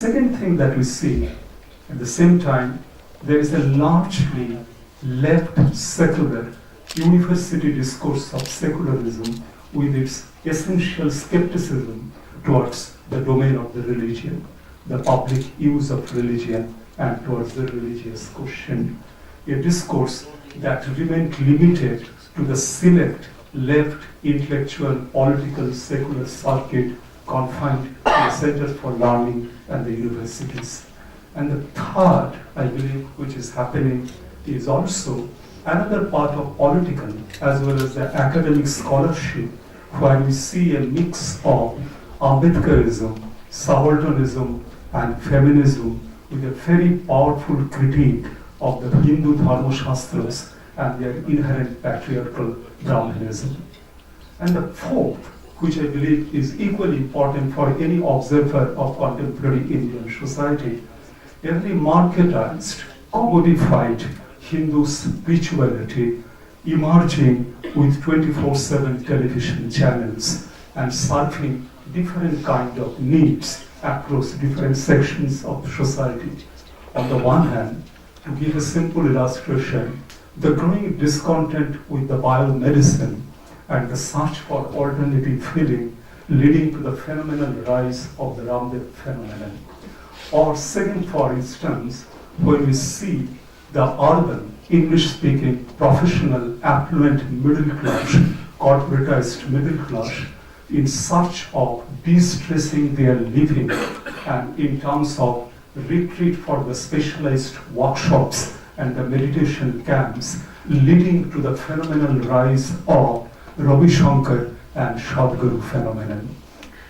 Second thing that we see at the same time, there is a largely left secular university discourse of secularism with its essential skepticism towards the domain of the religion, the public use of religion, and towards the religious question. A discourse that remained limited to the select left intellectual, political, secular circuit confined to the centers for learning and the universities. And the third, I believe, which is happening is also another part of political as well as the academic scholarship, where we see a mix of Ambedkarism, subalternism, and feminism with a very powerful critique of the Hindu Dharma Shastras and their inherent patriarchal Brahmanism. And the fourth, which I believe is equally important for any observer of contemporary Indian society, a very marketized, commodified Hindu spirituality emerging with 24/7 television channels and serving different kind of needs across different sections of society. On the one hand, to give a simple illustration, the growing discontent with the biomedicine and the search for alternative healing leading to the phenomenal rise of the Ramdev phenomenon. Or second, for instance, when we see the urban, English-speaking, professional, affluent middle class, corporatized middle class, in search of de-stressing their living and in terms of retreat for the specialized workshops and the meditation camps, leading to the phenomenal rise of Ravi Shankar and Sadhguru phenomenon.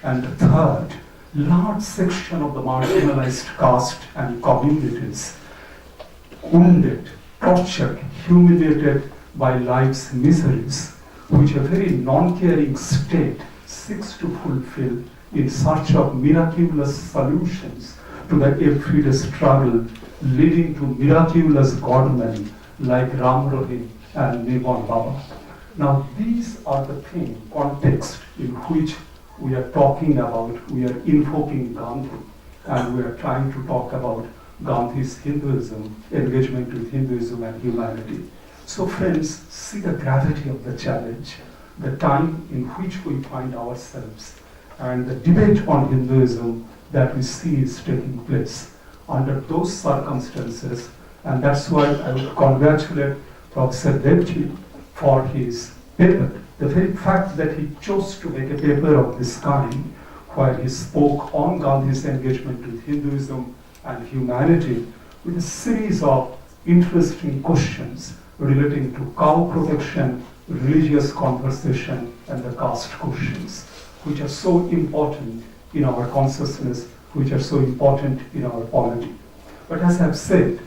And the third, large section of the marginalized caste and communities, wounded, tortured, humiliated by life's miseries, which a very non-caring state seeks to fulfill in search of miraculous solutions to the everyday struggle, leading to miraculous godmen like Ram Rohim and Nirvan Baba. Now, these are the context in which we are talking about, we are invoking Gandhi, and we are trying to talk about Gandhi's Hinduism, engagement with Hinduism and humanity. So friends, see the gravity of the challenge, the time in which we find ourselves, and the debate on Hinduism that we see is taking place under those circumstances. And that's why I would congratulate Professor Devji for his paper. The very fact that he chose to make a paper of this kind, where he spoke on Gandhi's engagement with Hinduism and humanity with a series of interesting questions relating to cow protection, religious conversation, and the caste questions, which are so important in our consciousness, which are so important in our polity. But as I've said,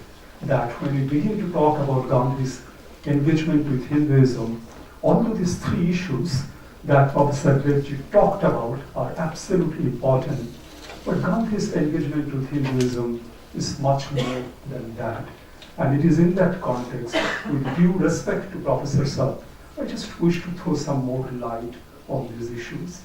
that when we begin to talk about Gandhi's engagement with Hinduism, all of these three issues that Professor Devji talked about are absolutely important. But Gandhi's engagement with Hinduism is much more than that. And it is in that context, with due respect to Professor Sir, I just wish to throw some more light on these issues.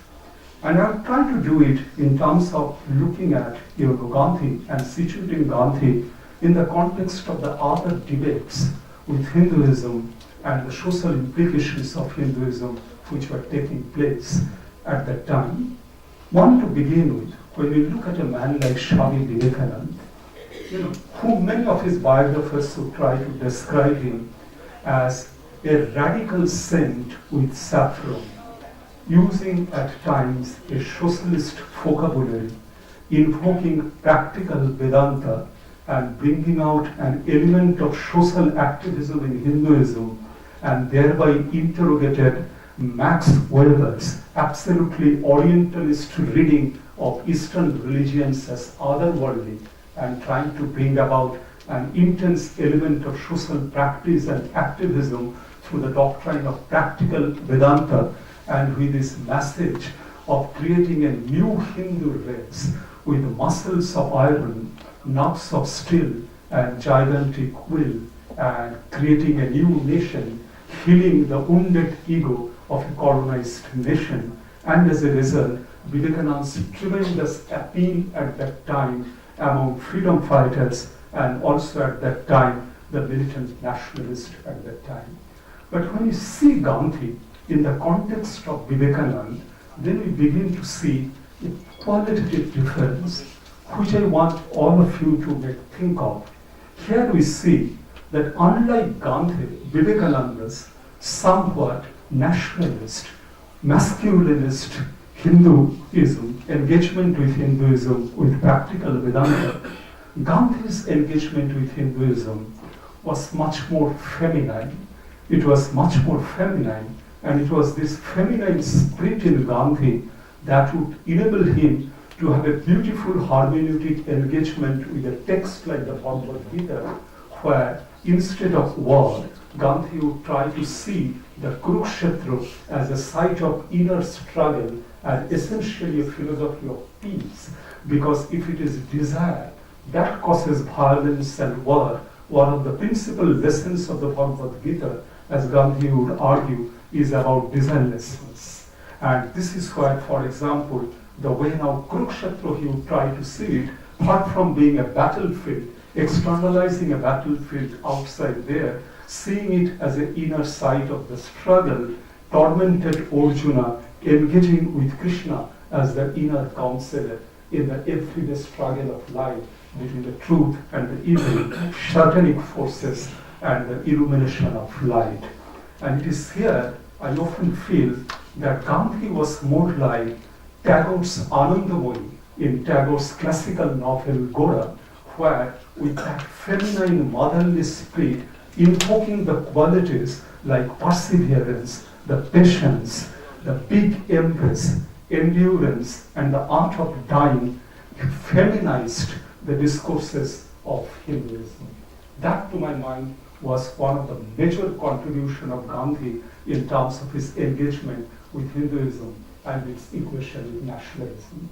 And I'm trying to do it in terms of looking at Gandhi and situating Gandhi in the context of the other debates with Hinduism and the social implications of Hinduism which were taking place at that time. One, to begin with, when we look at a man like Swami Vivekananda, who many of his biographers would try to describe him as a radical saint with saffron, using at times a socialist vocabulary, invoking practical Vedanta and bringing out an element of social activism in Hinduism, and thereby interrogated Max Weber's absolutely Orientalist reading of Eastern religions as otherworldly, and trying to bring about an intense element of social practice and activism through the doctrine of practical Vedanta, and with this message of creating a new Hindu race with muscles of iron, nerves of steel, and gigantic will, and creating a new nation, healing the wounded ego of a colonized nation. And as a result, Vivekananda's tremendous appeal at that time among freedom fighters and also at that time the militant nationalist at that time. But when you see Gandhi in the context of Vivekananda, then we begin to see a qualitative difference, which I want all of you to think of. Here we see that unlike Gandhi, Vivekananda's somewhat nationalist, masculinist Hinduism, engagement with Hinduism, with practical Vedanta, Gandhi's engagement with Hinduism was much more feminine. It was much more feminine, and it was this feminine spirit in Gandhi that would enable him to have a beautiful hermeneutic engagement with a text like the Bhagavad Gita, where instead of war, Gandhi would try to see the Kurukshetra as a site of inner struggle and essentially a philosophy of peace, because if it is desire that causes violence and war, one of the principal lessons of the Bhagavad Gita, as Gandhi would argue, is about desirelessness. And this is why, for example, the way now Kurukshetra he would try to see it, apart from being a battlefield, externalizing a battlefield outside there, seeing it as an inner site of the struggle, tormented Arjuna engaging with Krishna as the inner counselor in the everyday struggle of life between the truth and the evil, satanic forces and the illumination of light. And it is here I often feel that Gandhi was more like Tagore's Anandamoyi in Tagore's classical novel Gora, where with that feminine motherly spirit invoking the qualities like perseverance, the patience, the big embrace, endurance, and the art of dying, feminized the discourses of Hinduism. That, to my mind, was one of the major contributions of Gandhi in terms of his engagement with Hinduism and its equation with nationalism.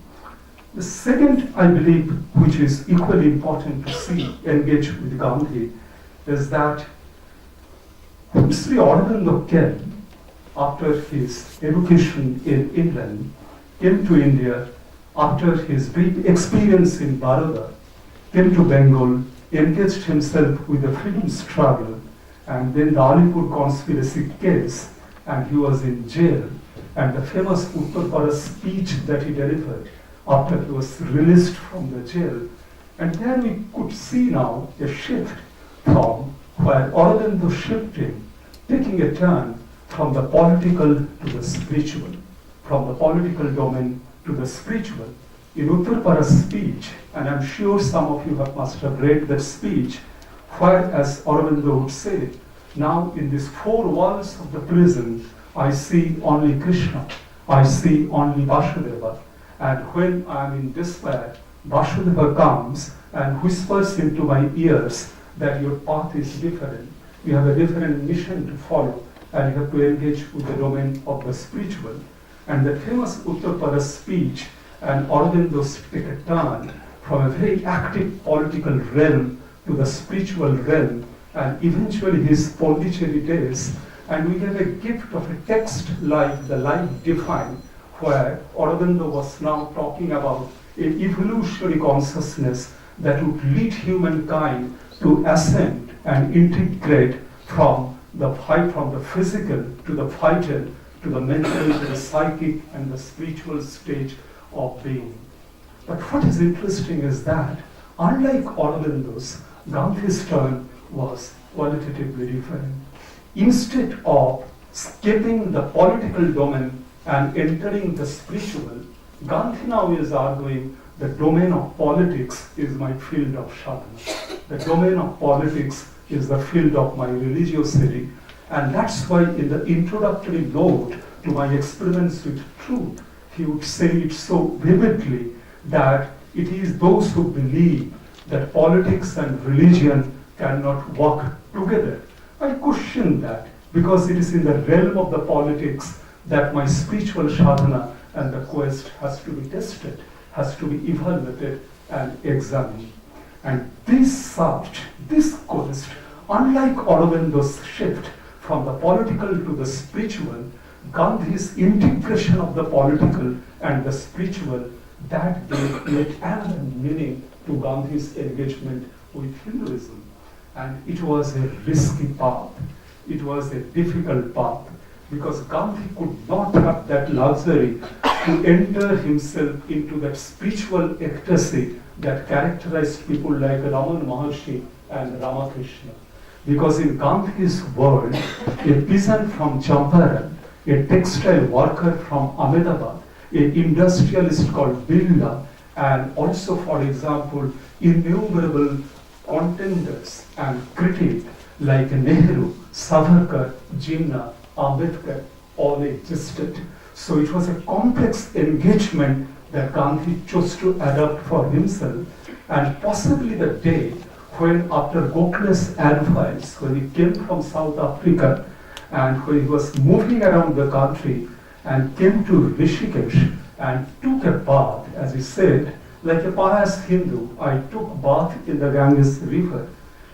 The second, I believe, which is equally important to see engage with Gandhi, is that when Sri Aurobindo came after his education in England, came to India after his brief experience in Baroda, came to Bengal, engaged himself with the freedom struggle, and then the Alipur conspiracy case, and he was in jail, and the famous Uttarpara speech that he delivered after he was released from the jail. And there we could see now a shift from where Aurobindo shifting, taking a turn from the political to the spiritual, from the political domain to the spiritual. In Uttarpara's speech, and I'm sure some of you must have read that speech, where, as Aurobindo would say, now in these four walls of the prison, I see only Krishna, I see only Vasudeva, and when I am in despair, Vasudeva comes and whispers into my ears that your path is different, you have a different mission to follow, and you have to engage with the domain of the spiritual. And the famous Uttarpara speech, and Aurobindo take a turn from a very active political realm to the spiritual realm, and eventually his Pondicherry days. And we have a gift of a text like The Life Defined, where Aurobindo was now talking about an evolutionary consciousness that would lead humankind to ascend and integrate from the physical to the vital, to the mental, to the psychic, and the spiritual stage of being. But what is interesting is that, unlike Aurobindo's, Gandhi's turn was qualitatively different. Instead of skipping the political domain and entering the spiritual, Gandhi now is arguing the domain of politics is my field of sadhana. The domain of politics is the field of my religiosity. And that's why in the introductory note to my experiments with truth, he would say it so vividly that it is those who believe that politics and religion cannot work together. I question that, because it is in the realm of the politics that my spiritual sadhana and the quest has to be tested, has to be evaluated and examined. And this quest, unlike Aurobindo's shift from the political to the spiritual, Gandhi's integration of the political and the spiritual, that gave yet another meaning to Gandhi's engagement with Hinduism. And it was a risky path. It was a difficult path because Gandhi could not have that luxury to enter himself into that spiritual ecstasy that characterized people like Raman Maharshi and Ramakrishna. Because in Gandhi's world, a peasant from Champaran, a textile worker from Ahmedabad, an industrialist called Birla, and also, for example, innumerable contenders and critics like Nehru, Savarkar, Jinnah, Ambedkar, all existed. So it was a complex engagement that Gandhi chose to adopt for himself, and possibly the day when, after Gokhale's advice, when he came from South Africa and when he was moving around the country and came to Rishikesh and took a bath, as he said, like a pious Hindu, I took bath in the Ganges river.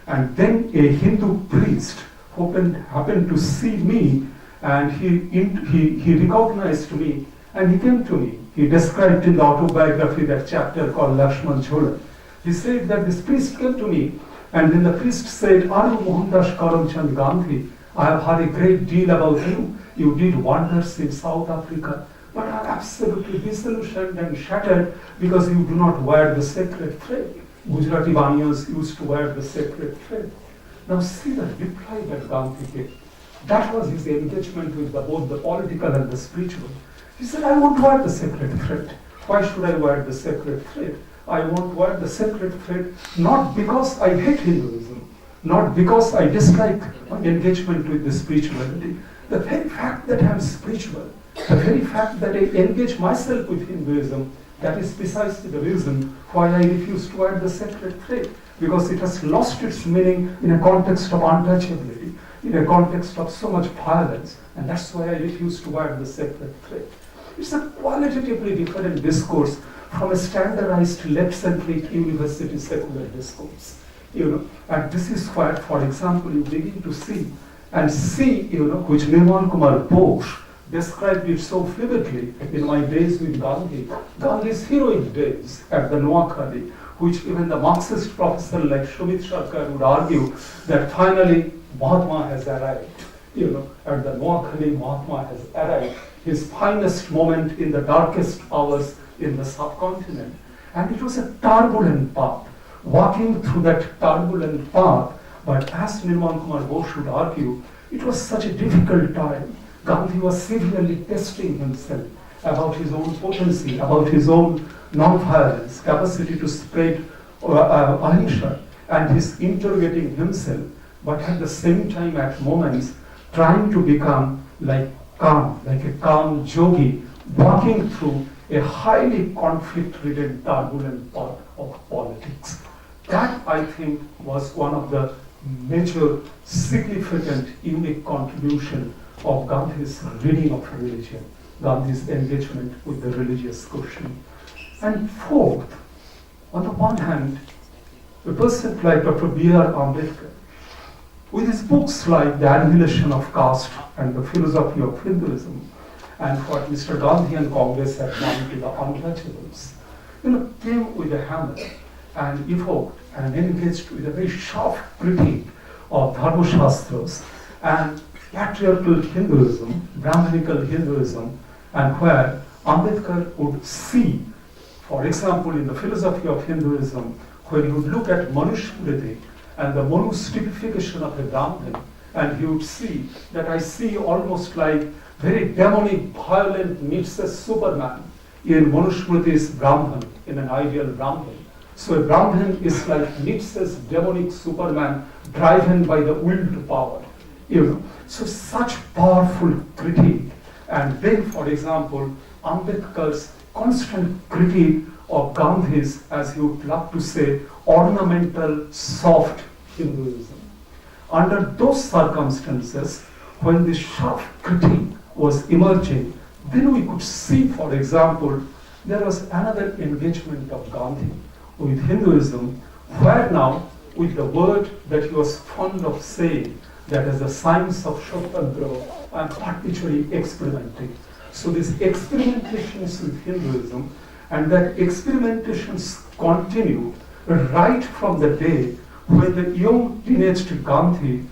And then a Hindu priest happened to see me, and he recognized me, and he came to me. He described in the autobiography that chapter called Lakshman Jhola. He said that this priest came to me, and then the priest said, "Are you Mohandas Karamchand Gandhi? I have heard a great deal about you. You did wonders in South Africa, but I am absolutely disillusioned and shattered because you do not wear the sacred thread. Gujarati Baniyas used to wear the sacred thread." Now see the reply that Gandhi gave. That was his engagement with both the political and the spiritual. He said, "I won't wear the sacred thread. Why should I wear the sacred thread? I won't wear the sacred thread not because I hate Hinduism, not because I dislike my engagement with the spirituality. The very fact that I am spiritual, the very fact that I engage myself with Hinduism, that is precisely the reason why I refuse to wear the sacred thread, because it has lost its meaning in a context of untouchability, in a context of so much violence, and that's why I refuse to wear the sacred thread." It's a qualitatively different discourse from a standardized left-centric university secular discourse. And this is where, for example, you begin to see, which Nirmal Kumar Bose described it so vividly in my days with Gandhi, Gandhi's heroic days at the Noakhali, which even the Marxist professor like Shumit Sarkar would argue that finally Mahatma has arrived. At the Noakhali, Mahatma has arrived, his finest moment in the darkest hours in the subcontinent. And it was a turbulent path, walking through that turbulent path, but as Nirmal Kumar Bose would argue, it was such a difficult time. Gandhi was severely testing himself about his own potency, about his own non-violence, capacity to spread ahimsa, and he's interrogating himself, but at the same time, at moments, trying to become like a calm yogi, walking through a highly conflict-ridden, turbulent part of politics. That, I think, was one of the major, significant, unique contribution of Gandhi's reading of religion, Gandhi's engagement with the religious question. And fourth, on the one hand, a person like Dr. B.R. Ambedkar, with his books like The Annihilation of Caste and The Philosophy of Hinduism, and what Mr. Gandhi and Congress had done to the untouchables, came with a hammer and evoked and engaged with a very sharp critique of Dharma Shastras and patriarchal Hinduism, Brahmanical Hinduism, and where Ambedkar would see, for example, in the philosophy of Hinduism, when he would look at Manusmriti and the Manu's typification of a Brahmin, and he would see that I see almost like very demonic, violent Nietzsche Superman in Manusmriti's Brahman, in an ideal Brahman. So a Brahman is like Nietzsche's demonic Superman driven by the will to power. So such powerful critique. And then, for example, Ambedkar's constant critique of Gandhi's, as he would love to say, ornamental, soft Hinduism. Under those circumstances, when this sharp critique was emerging, then we could see, for example, there was another engagement of Gandhi with Hinduism, where now, with the word that he was fond of saying, that is the science of Shotantra, I am perpetually experimenting. So these experimentations with Hinduism, and that experimentations continued right from the day when the young teenage Gandhi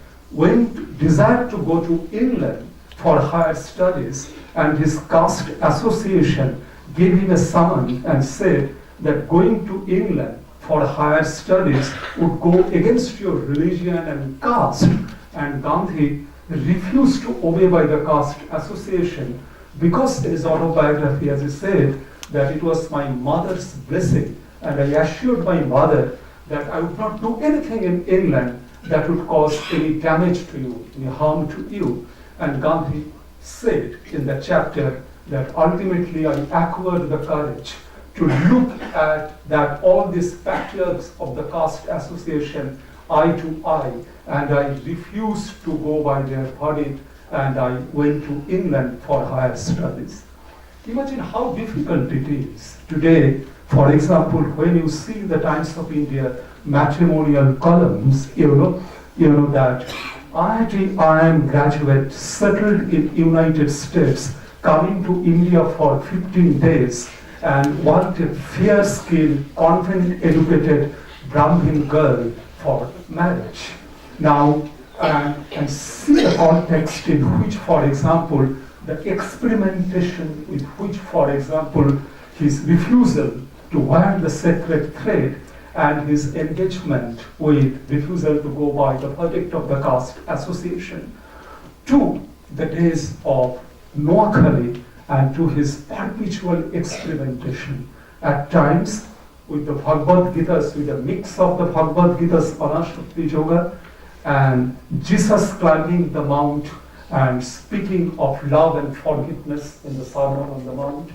desired to go to England for higher studies, and his caste association gave him a summons and said that going to England for higher studies would go against your religion and caste, and Gandhi refused to obey by the caste association because in his autobiography, as he said, that it was my mother's blessing, and I assured my mother that I would not do anything in England that would cause any damage to you, any harm to you. And Gandhi said in that chapter that ultimately I acquired the courage to look at that all these patriarchs of the caste association eye to eye, and I refused to go by their verdict, and I went to England for higher studies. Imagine how difficult it is today. For example, when you see the Times of India matrimonial columns, you know that IIM graduate settled in United States, coming to India for 15 days, and wanted fair-skinned, convent-educated Brahmin girl for marriage. Now, and see the context in which, for example, the experimentation with which, for example, his refusal to wear the sacred thread and his engagement with refusal to go by the verdict of the caste association, to the days of Noakhali and to his perpetual experimentation, at times with the Bhagavad Gita's, with a mix of the Bhagavad Gita's Anashakti Yoga and Jesus climbing the mount and speaking of love and forgiveness in the Sermon on the Mount,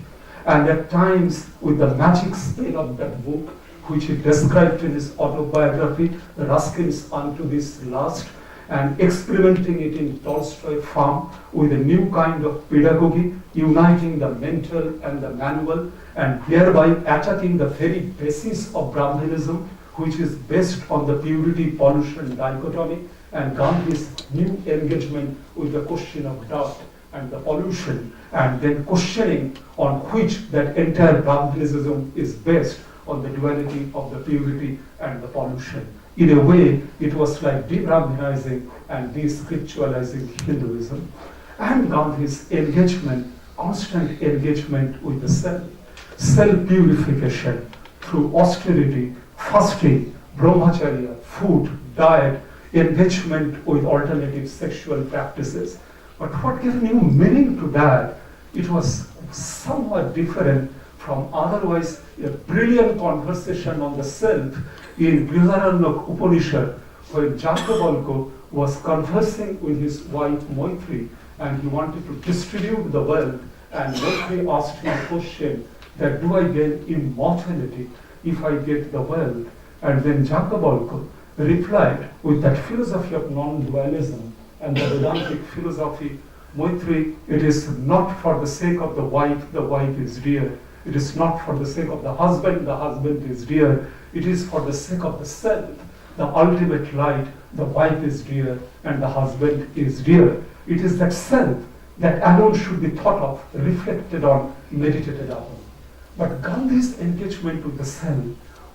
and at times with the magic spell of that book, which he described in his autobiography, Ruskin's Unto This Last, and experimenting it in Tolstoy farm with a new kind of pedagogy, uniting the mental and the manual, and thereby attacking the very basis of Brahmanism, which is based on the purity-pollution dichotomy, and Gandhi's new engagement with the question of doubt and the pollution, and then questioning on which that entire Brahmanism is based on the duality of the purity and the pollution. In a way, it was like de-Brahmanizing and de-scripturalizing Hinduism. And Gandhi's engagement, constant engagement with the self, self-purification through austerity, fasting, brahmacharya, food, diet, engagement with alternative sexual practices. But what gave new meaning to that, it was somewhat different from otherwise a brilliant conversation on the self in Brihadaranyaka Upanishad, where Jatavalka was conversing with his wife Maitri, and he wanted to distribute the wealth, and Maitri asked him a question that, do I gain immortality if I get the wealth? And then Jatavalka replied with that philosophy of non-dualism and the Vedantic philosophy, Maitri, it is not for the sake of the wife is dear. It is not for the sake of the husband is dear. It is for the sake of the self, the ultimate light, the wife is dear and the husband is dear. It is that self that alone should be thought of, reflected on, meditated upon. But Gandhi's engagement with the self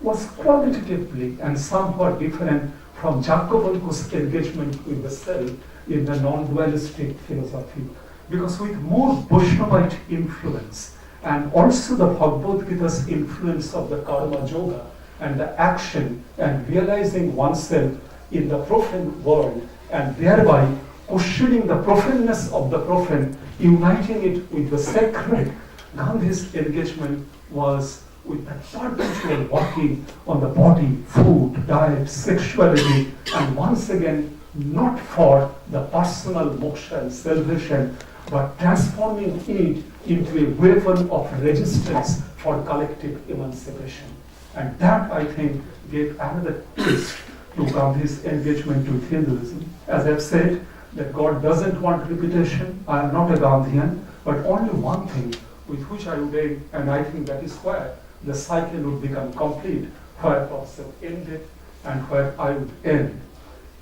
was qualitatively and somewhat different from Jacovalco's engagement with the self in the non-dualistic philosophy, because with more Vaishnavite influence and also the Bhagavad Gita's influence of the karma yoga and the action and realizing oneself in the profane world, and thereby questioning the profaneness of the profane, uniting it with the sacred, Gandhi's engagement was with that perpetual working on the body, food, diet, sexuality, and once again, not for the personal moksha and salvation, but transforming it into a weapon of resistance for collective emancipation. And that, I think, gave another twist to Gandhi's engagement with Hinduism. As I've said, that God doesn't want repetition. I am not a Gandhian, but only one thing with which I would aim, and I think that is where the cycle would become complete, where Professor ended and where I would end.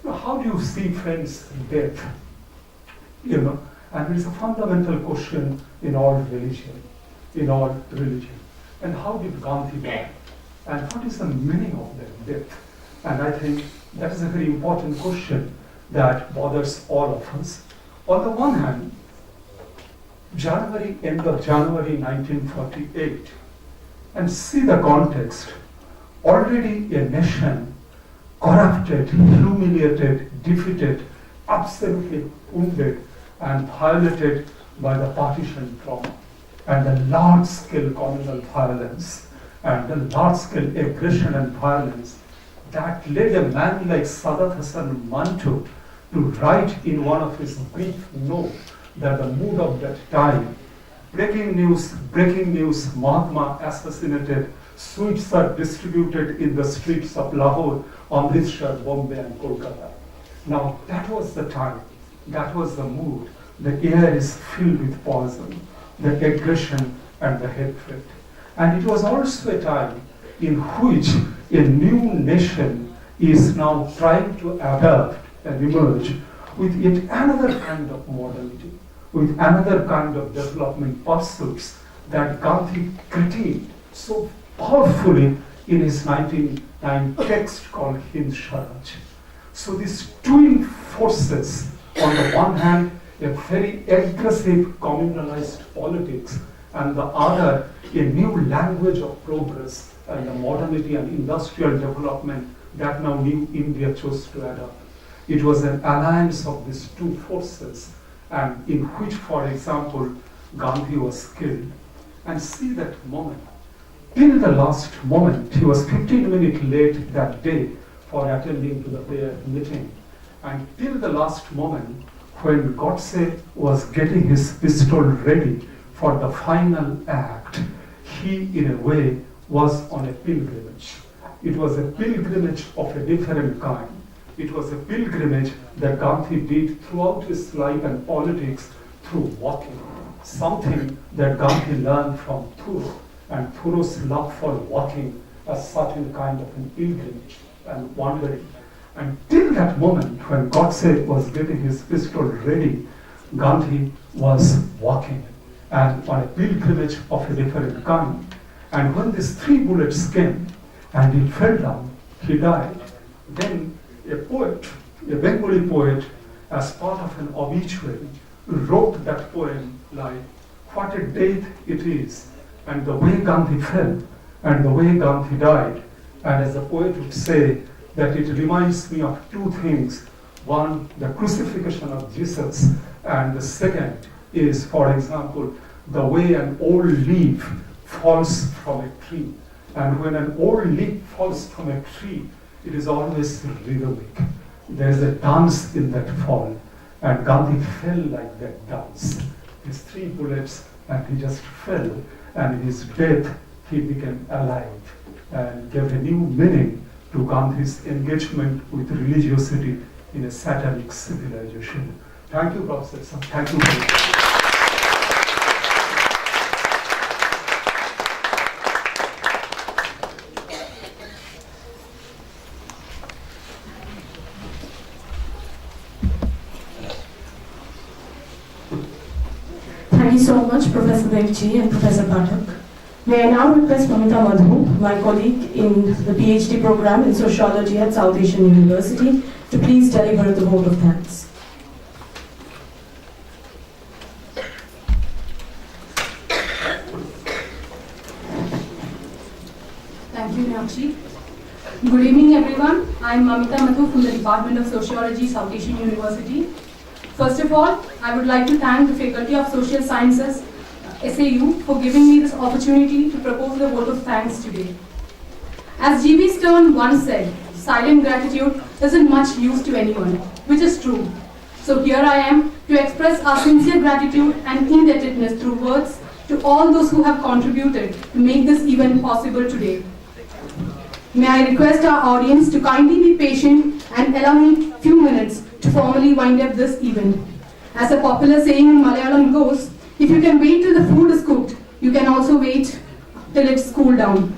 How do you see, friends, death? And it is a fundamental question in all religion, And how did Gandhi die? and what is the meaning of their death? And I think that is a very important question that bothers all of us. On the one hand, end of January 1948, and see the context. Already a nation corrupted, humiliated, defeated, absolutely wounded, and violated by the partition trauma, and the large-scale communal violence, and the large-scale aggression and violence that led a man like Sadat Hasan Manto to write in one of his brief notes that the mood of that time, breaking news, Mahatma assassinated, sweets are distributed in the streets of Lahore, Amritsar, Bombay and Kolkata. Now that was the time, that was the mood. The air is filled with poison, the aggression and the hatred. And it was also a time in which a new nation is now trying to adapt and emerge with yet another kind of modernity, with another kind of development pursuits that Gandhi critiqued so powerfully in his 1909 text called Hind Swaraj. So these twin forces, on the one hand, a very aggressive communalized politics, and the other, a new language of progress and the modernity and industrial development that now New India chose to adopt. It was an alliance of these two forces, and in which, for example, Gandhi was killed. And see that moment. Till the last moment, he was 15 minutes late that day for attending to the prayer meeting. And till the last moment, when Godse was getting his pistol ready for the final act, he, in a way, was on a pilgrimage. It was a pilgrimage of a different kind. It was a pilgrimage that Gandhi did throughout his life and politics through walking, something that Gandhi learned from Thoreau, and Thoreau's love for walking as certain kind of an pilgrimage and wandering. And till that moment, when Godse was getting his pistol ready, Gandhi was walking and on a pilgrimage of a different kind. And when these 3 bullets came and he fell down, he died. Then a poet, a Bengali poet, as part of an obituary, wrote that poem like, what a death it is, and the way Gandhi fell, and the way Gandhi died. And as the poet would say, that it reminds me of 2 things. One, the crucifixion of Jesus, and the second is, for example, the way an old leaf falls from a tree. And when an old leaf falls from a tree, it is always rhythmic. There is a dance in that fall, and Gandhi fell like that dance. His 3 bullets, and he just fell, and in his death, he became alive and gave a new meaning to Gandhi's engagement with religiosity in a satanic civilization. Thank you, Professor. Thank you very much. Thank you so much, Professor Devji and Professor Pathak. May I now request Mamita Madhu, my colleague in the PhD program in Sociology at South Asian University, to please deliver the vote of thanks. Thank you, Meenakshi. Good evening, everyone. I am Mamita Madhu from the Department of Sociology, South Asian University. First of all, I would like to thank the Faculty of Social Sciences, SAU, for giving me this opportunity to propose the vote of thanks today. As G.B. Stern once said, silent gratitude isn't much use to anyone, which is true. So here I am to express our sincere gratitude and indebtedness through words to all those who have contributed to make this event possible today. May I request our audience to kindly be patient and allow me a few minutes to formally wind up this event. As a popular saying in Malayalam goes, if you can wait till the food is cooked, you can also wait till it's cooled down.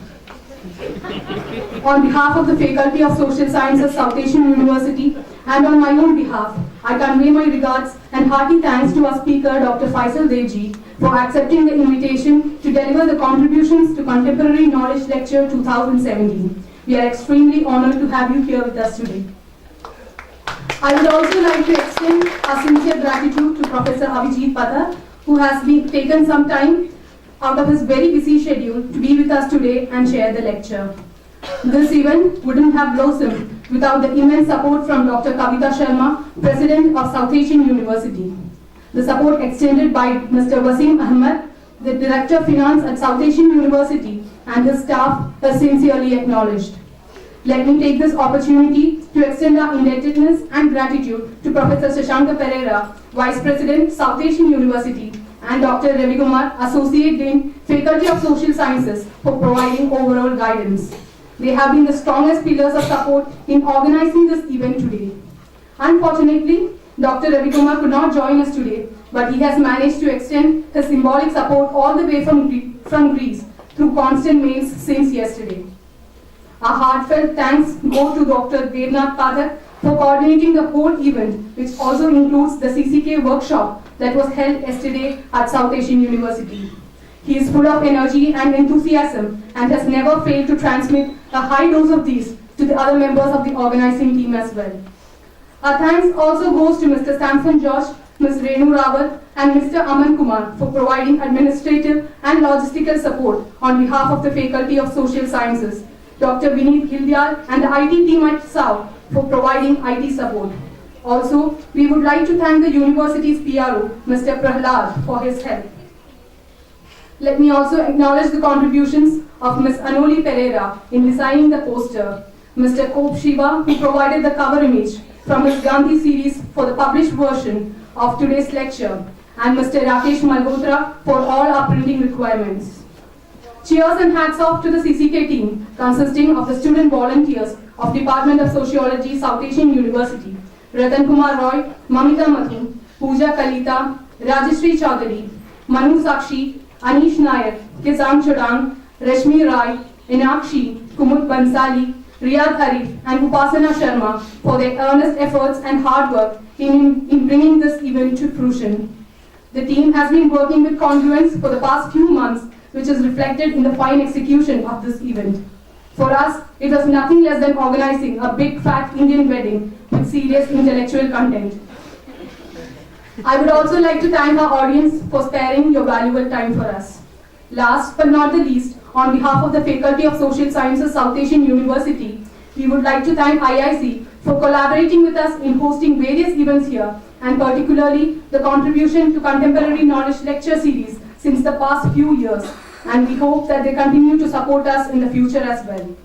On behalf of the Faculty of Social Sciences, South Asian University, and on my own behalf, I convey my regards and hearty thanks to our speaker, Dr. Faisal Devji, for accepting the invitation to deliver the contributions to Contemporary Knowledge Lecture 2017. We are extremely honored to have you here with us today. I would also like to extend our sincere gratitude to Professor Abhijit Pathak, who has taken some time out of his very busy schedule to be with us today and share the lecture. This event wouldn't have blossomed without the immense support from Dr. Kavita Sharma, President of South Asian University. The support extended by Mr. Wasim Ahmed, the Director of Finance at South Asian University, and his staff is sincerely acknowledged. Let me take this opportunity to extend our indebtedness and gratitude to Professor Shashanka Pereira, Vice President, South Asian University, and Dr. Ravi Kumar, Associate Dean, Faculty of Social Sciences, for providing overall guidance. They have been the strongest pillars of support in organizing this event today. Unfortunately, Dr. Ravi Kumar could not join us today, but he has managed to extend his symbolic support all the way from Greece through constant mails since yesterday. Our heartfelt thanks go to Dr. Devnath Pathak for coordinating the whole event, which also includes the CCK workshop that was held yesterday at South Asian University. He is full of energy and enthusiasm and has never failed to transmit a high dose of these to the other members of the organizing team as well. Our thanks also goes to Mr. Samson Josh, Ms. Renu Rawat, and Mr. Aman Kumar for providing administrative and logistical support on behalf of the Faculty of Social Sciences, Dr. Vineet Hildyal and the IT team at SAU for providing IT support. Also, we would like to thank the university's PRO, Mr. Prahlad, for his help. Let me also acknowledge the contributions of Ms. Anoli Pereira in designing the poster, Mr. Kope Shiva, who provided the cover image from his Gandhi series for the published version of today's lecture, and Mr. Rakesh Malhotra for all our printing requirements. Cheers and hats off to the CCK team, consisting of the student volunteers of Department of Sociology, South Asian University, Ratan Kumar Roy, Mamita Mathu, Pooja Kalita, Rajeshri Chaudhary, Manu Sakshi, Anish Nayak, Kizam Chodang, Rashmi Rai, Inakshi, Kumut Bansali, Riyad Arif, and Upasana Sharma for their earnest efforts and hard work in bringing this event to fruition. The team has been working with Congruence for the past few months, which is reflected in the fine execution of this event. For us, it was nothing less than organizing a big fat Indian wedding with serious intellectual content. I would also like to thank our audience for sparing your valuable time for us. Last but not the least, on behalf of the Faculty of Social Sciences, South Asian University, we would like to thank IIC for collaborating with us in hosting various events here, and particularly the contribution to Contemporary Knowledge Lecture Series since the past few years, and we hope that they continue to support us in the future as well.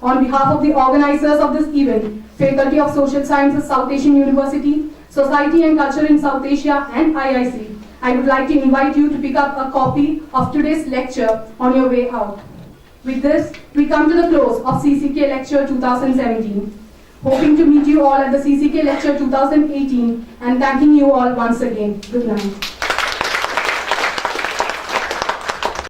On behalf of the organizers of this event, Faculty of Social Sciences, South Asian University, Society and Culture in South Asia, and IIC, I would like to invite you to pick up a copy of today's lecture on your way out. With this, we come to the close of CCK Lecture 2017. Hoping to meet you all at the CCK Lecture 2018, and thanking you all once again. Good night.